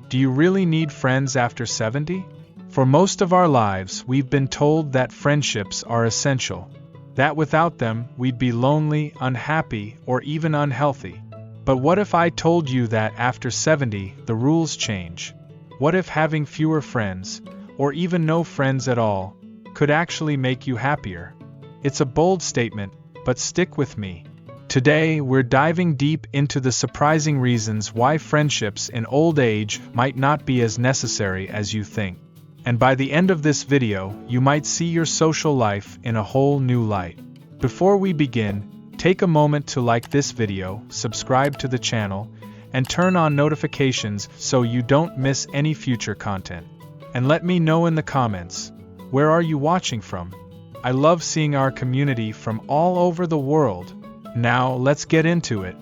Do you really need friends after 70? For most of our lives, we've been told that friendships are essential, that without them, we'd be lonely, unhappy, or even unhealthy. But what if I told you that after 70, the rules change? What if having fewer friends, or even no friends at all, could actually make you happier? It's a bold statement, but stick with me. Today, we're diving deep into the surprising reasons why friendships in old age might not be as necessary as you think. And by the end of this video, you might see your social life in a whole new light. Before we begin, take a moment to like this video, subscribe to the channel, and turn on notifications so you don't miss any future content. And let me know in the comments, where are you watching from? I love seeing our community from all over the world. Now, let's get into it.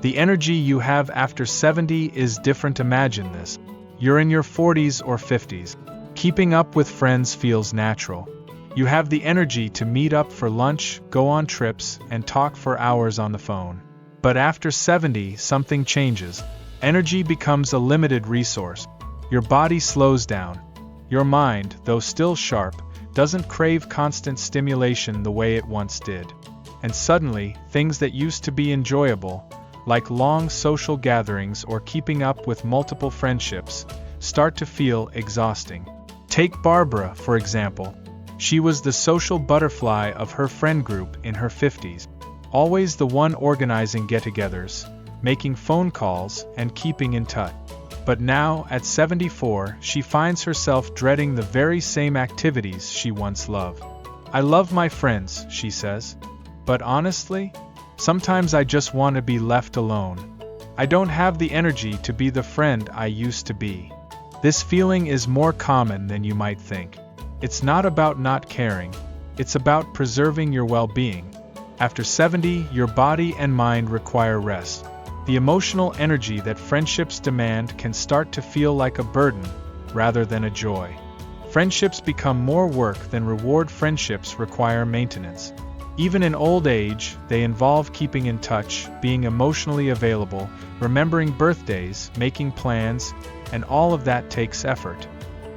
The energy you have after 70 is different. Imagine this. You're in your 40s or 50s. Keeping up with friends feels natural. You have the energy to meet up for lunch, go on trips, and talk for hours on the phone. But after 70, something changes. Energy becomes a limited resource. Your body slows down. Your mind, though still sharp, doesn't crave constant stimulation the way it once did. And suddenly, things that used to be enjoyable, like long social gatherings or keeping up with multiple friendships, start to feel exhausting. Take Barbara, for example. She was the social butterfly of her friend group in her 50s, always the one organizing get-togethers, making phone calls, and keeping in touch. But now, at 74, she finds herself dreading the very same activities she once loved. I love my friends, she says. But honestly, sometimes I just want to be left alone. I don't have the energy to be the friend I used to be. This feeling is more common than you might think. It's not about not caring, it's about preserving your well-being. After 70, your body and mind require rest. The emotional energy that friendships demand can start to feel like a burden, rather than a joy. Friendships become more work than reward. Friendships require maintenance. Even in old age, they involve keeping in touch, being emotionally available, remembering birthdays, making plans, and all of that takes effort.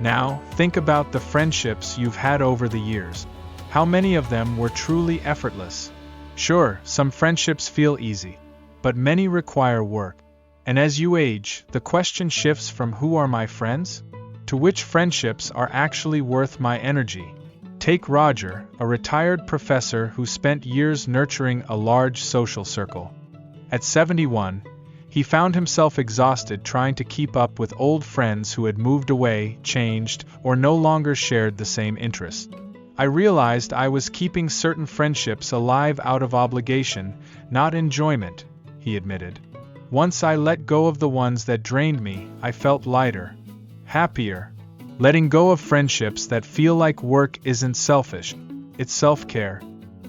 Now, think about the friendships you've had over the years. How many of them were truly effortless? Sure, some friendships feel easy, but many require work. And as you age, the question shifts from who are my friends? To which friendships are actually worth my energy? Take Roger, a retired professor who spent years nurturing a large social circle. At 71, he found himself exhausted trying to keep up with old friends who had moved away, changed, or no longer shared the same interests. I realized I was keeping certain friendships alive out of obligation, not enjoyment, he admitted. Once I let go of the ones that drained me, I felt lighter, happier. Letting go of friendships that feel like work isn't selfish, it's self-care.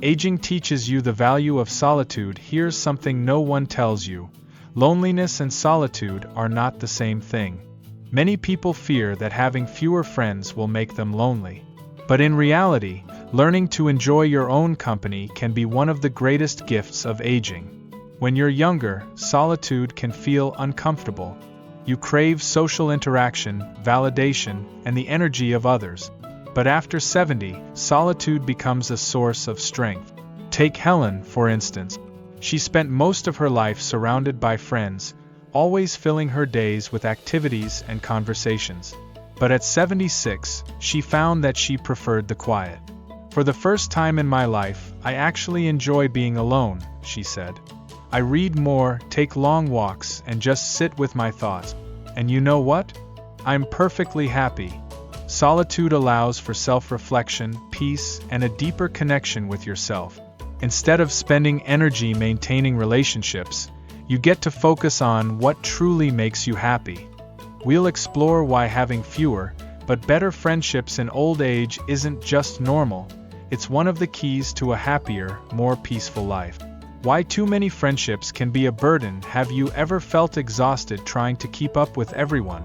Aging teaches you the value of solitude. Here's something no one tells you. Loneliness and solitude are not the same thing. Many people fear that having fewer friends will make them lonely. But in reality, learning to enjoy your own company can be one of the greatest gifts of aging. When you're younger, solitude can feel uncomfortable. You crave social interaction, validation, and the energy of others. But after 70, solitude becomes a source of strength. Take Helen, for instance. She spent most of her life surrounded by friends, always filling her days with activities and conversations. But at 76, she found that she preferred the quiet. For the first time in my life, I actually enjoy being alone, she said. I read more, take long walks, and just sit with my thoughts. And you know what? I'm perfectly happy. Solitude allows for self-reflection, peace, and a deeper connection with yourself. Instead of spending energy maintaining relationships, you get to focus on what truly makes you happy. We'll explore why having fewer, but better friendships in old age isn't just normal, it's one of the keys to a happier, more peaceful life. Why too many friendships can be a burden. Have you ever felt exhausted trying to keep up with everyone?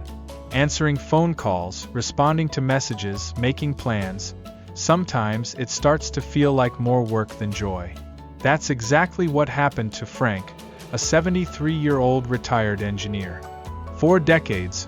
Answering phone calls, responding to messages, making plans. Sometimes it starts to feel like more work than joy. That's exactly what happened to Frank, a 73-year-old retired engineer. For decades,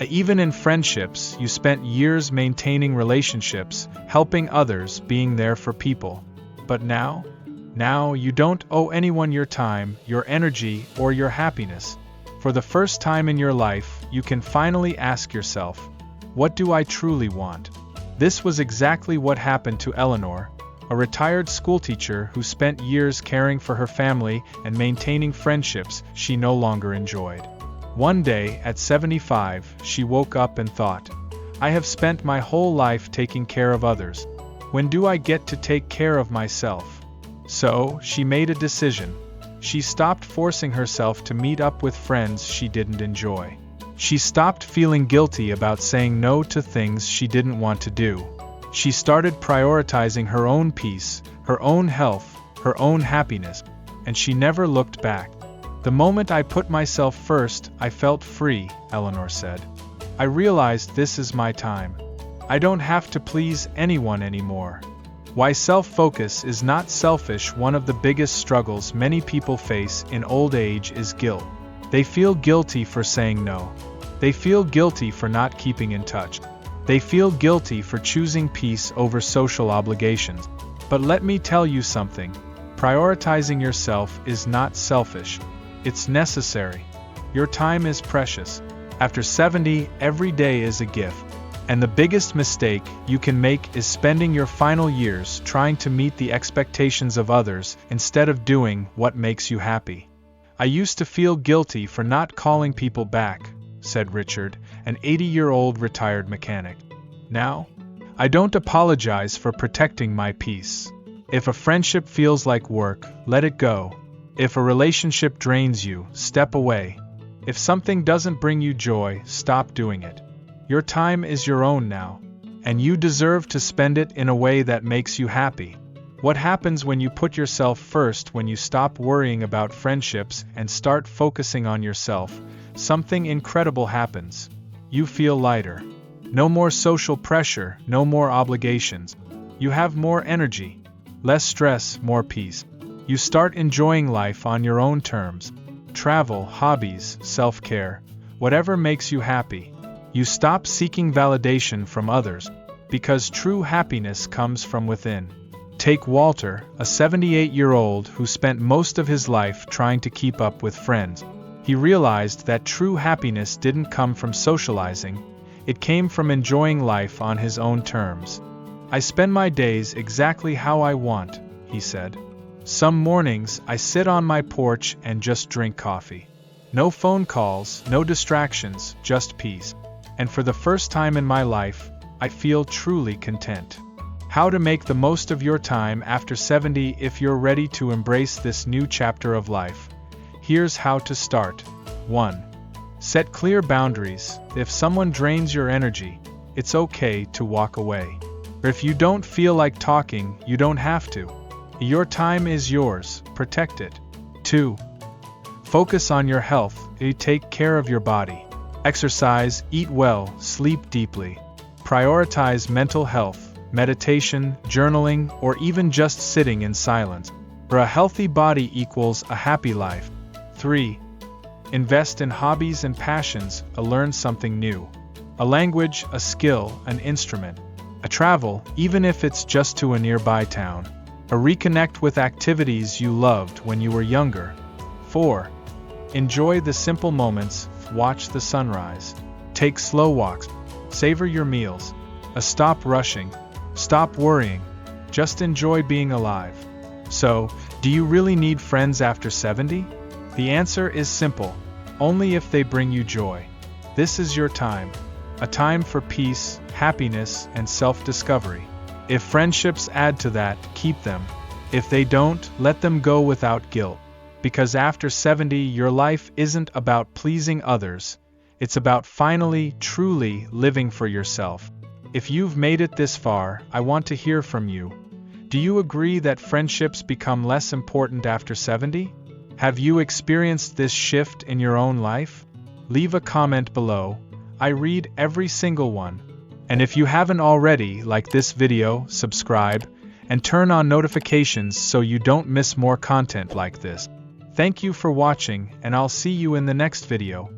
Even in friendships, you spent years maintaining relationships, helping others, being there for people. But now you don't owe anyone your time, your energy, or your happiness. For the first time in your life, you can finally ask yourself, what do I truly want? This was exactly what happened to Eleanor, a retired schoolteacher who spent years caring for her family and maintaining friendships she no longer enjoyed. One day, at 75, she woke up and thought, I have spent my whole life taking care of others. When do I get to take care of myself? So, she made a decision. She stopped forcing herself to meet up with friends she didn't enjoy. She stopped feeling guilty about saying no to things she didn't want to do. She started prioritizing her own peace, her own health, her own happiness, and she never looked back. The moment I put myself first, I felt free, Eleanor said. I realized this is my time. I don't have to please anyone anymore. Why self-focus is not selfish. One of the biggest struggles many people face in old age is guilt. They feel guilty for saying no. They feel guilty for not keeping in touch. They feel guilty for choosing peace over social obligations. But let me tell you something. Prioritizing yourself is not selfish. It's necessary. Your time is precious. After 70, every day is a gift. And the biggest mistake you can make is spending your final years trying to meet the expectations of others instead of doing what makes you happy. I used to feel guilty for not calling people back, said Richard, an 80-year-old retired mechanic. Now, I don't apologize for protecting my peace. If a friendship feels like work, let it go. If a relationship drains you, step away. If something doesn't bring you joy, stop doing it. Your time is your own now, and you deserve to spend it in a way that makes you happy. What happens when you put yourself first? When you stop worrying about friendships and start focusing on yourself, something incredible happens. You feel lighter. No more social pressure, no more obligations. You have more energy, less stress, more peace. You start enjoying life on your own terms. Travel, hobbies, self-care, whatever makes you happy. You stop seeking validation from others, because true happiness comes from within. Take Walter, a 78-year-old who spent most of his life trying to keep up with friends. He realized that true happiness didn't come from socializing, it came from enjoying life on his own terms. I spend my days exactly how I want, he said. Some mornings I sit on my porch and just drink coffee. No phone calls, no distractions, just peace. And for the first time in my life, I feel truly content. How to make the most of your time after 70. If you're ready to embrace this new chapter of life, here's how to start. 1. Set clear boundaries. If someone drains your energy, it's okay to walk away. Or if you don't feel like talking, you don't have to. Your time is yours, protect it. 2. Focus on your health. Take care of your body. Exercise, eat well, sleep deeply. Prioritize mental health, meditation, journaling, or even just sitting in silence. For a healthy body equals a happy life. 3. Invest in hobbies and passions. Learn something new. A language, a skill, an instrument. A travel, even if it's just to a nearby town. A reconnect with activities you loved when you were younger. 4. Enjoy the simple moments. Watch the sunrise. Take slow walks. Savor your meals. Stop rushing. Stop worrying. Just enjoy being alive. So, do you really need friends after 70? The answer is simple. Only if they bring you joy. This is your time. A time for peace, happiness, and self-discovery. If friendships add to that, keep them. If they don't, let them go without guilt. Because after 70, your life isn't about pleasing others. It's about finally, truly living for yourself. If you've made it this far, I want to hear from you. Do you agree that friendships become less important after 70? Have you experienced this shift in your own life? Leave a comment below. I read every single one. And if you haven't already, like this video, subscribe, and turn on notifications so you don't miss more content like this. Thank you for watching, and I'll see you in the next video.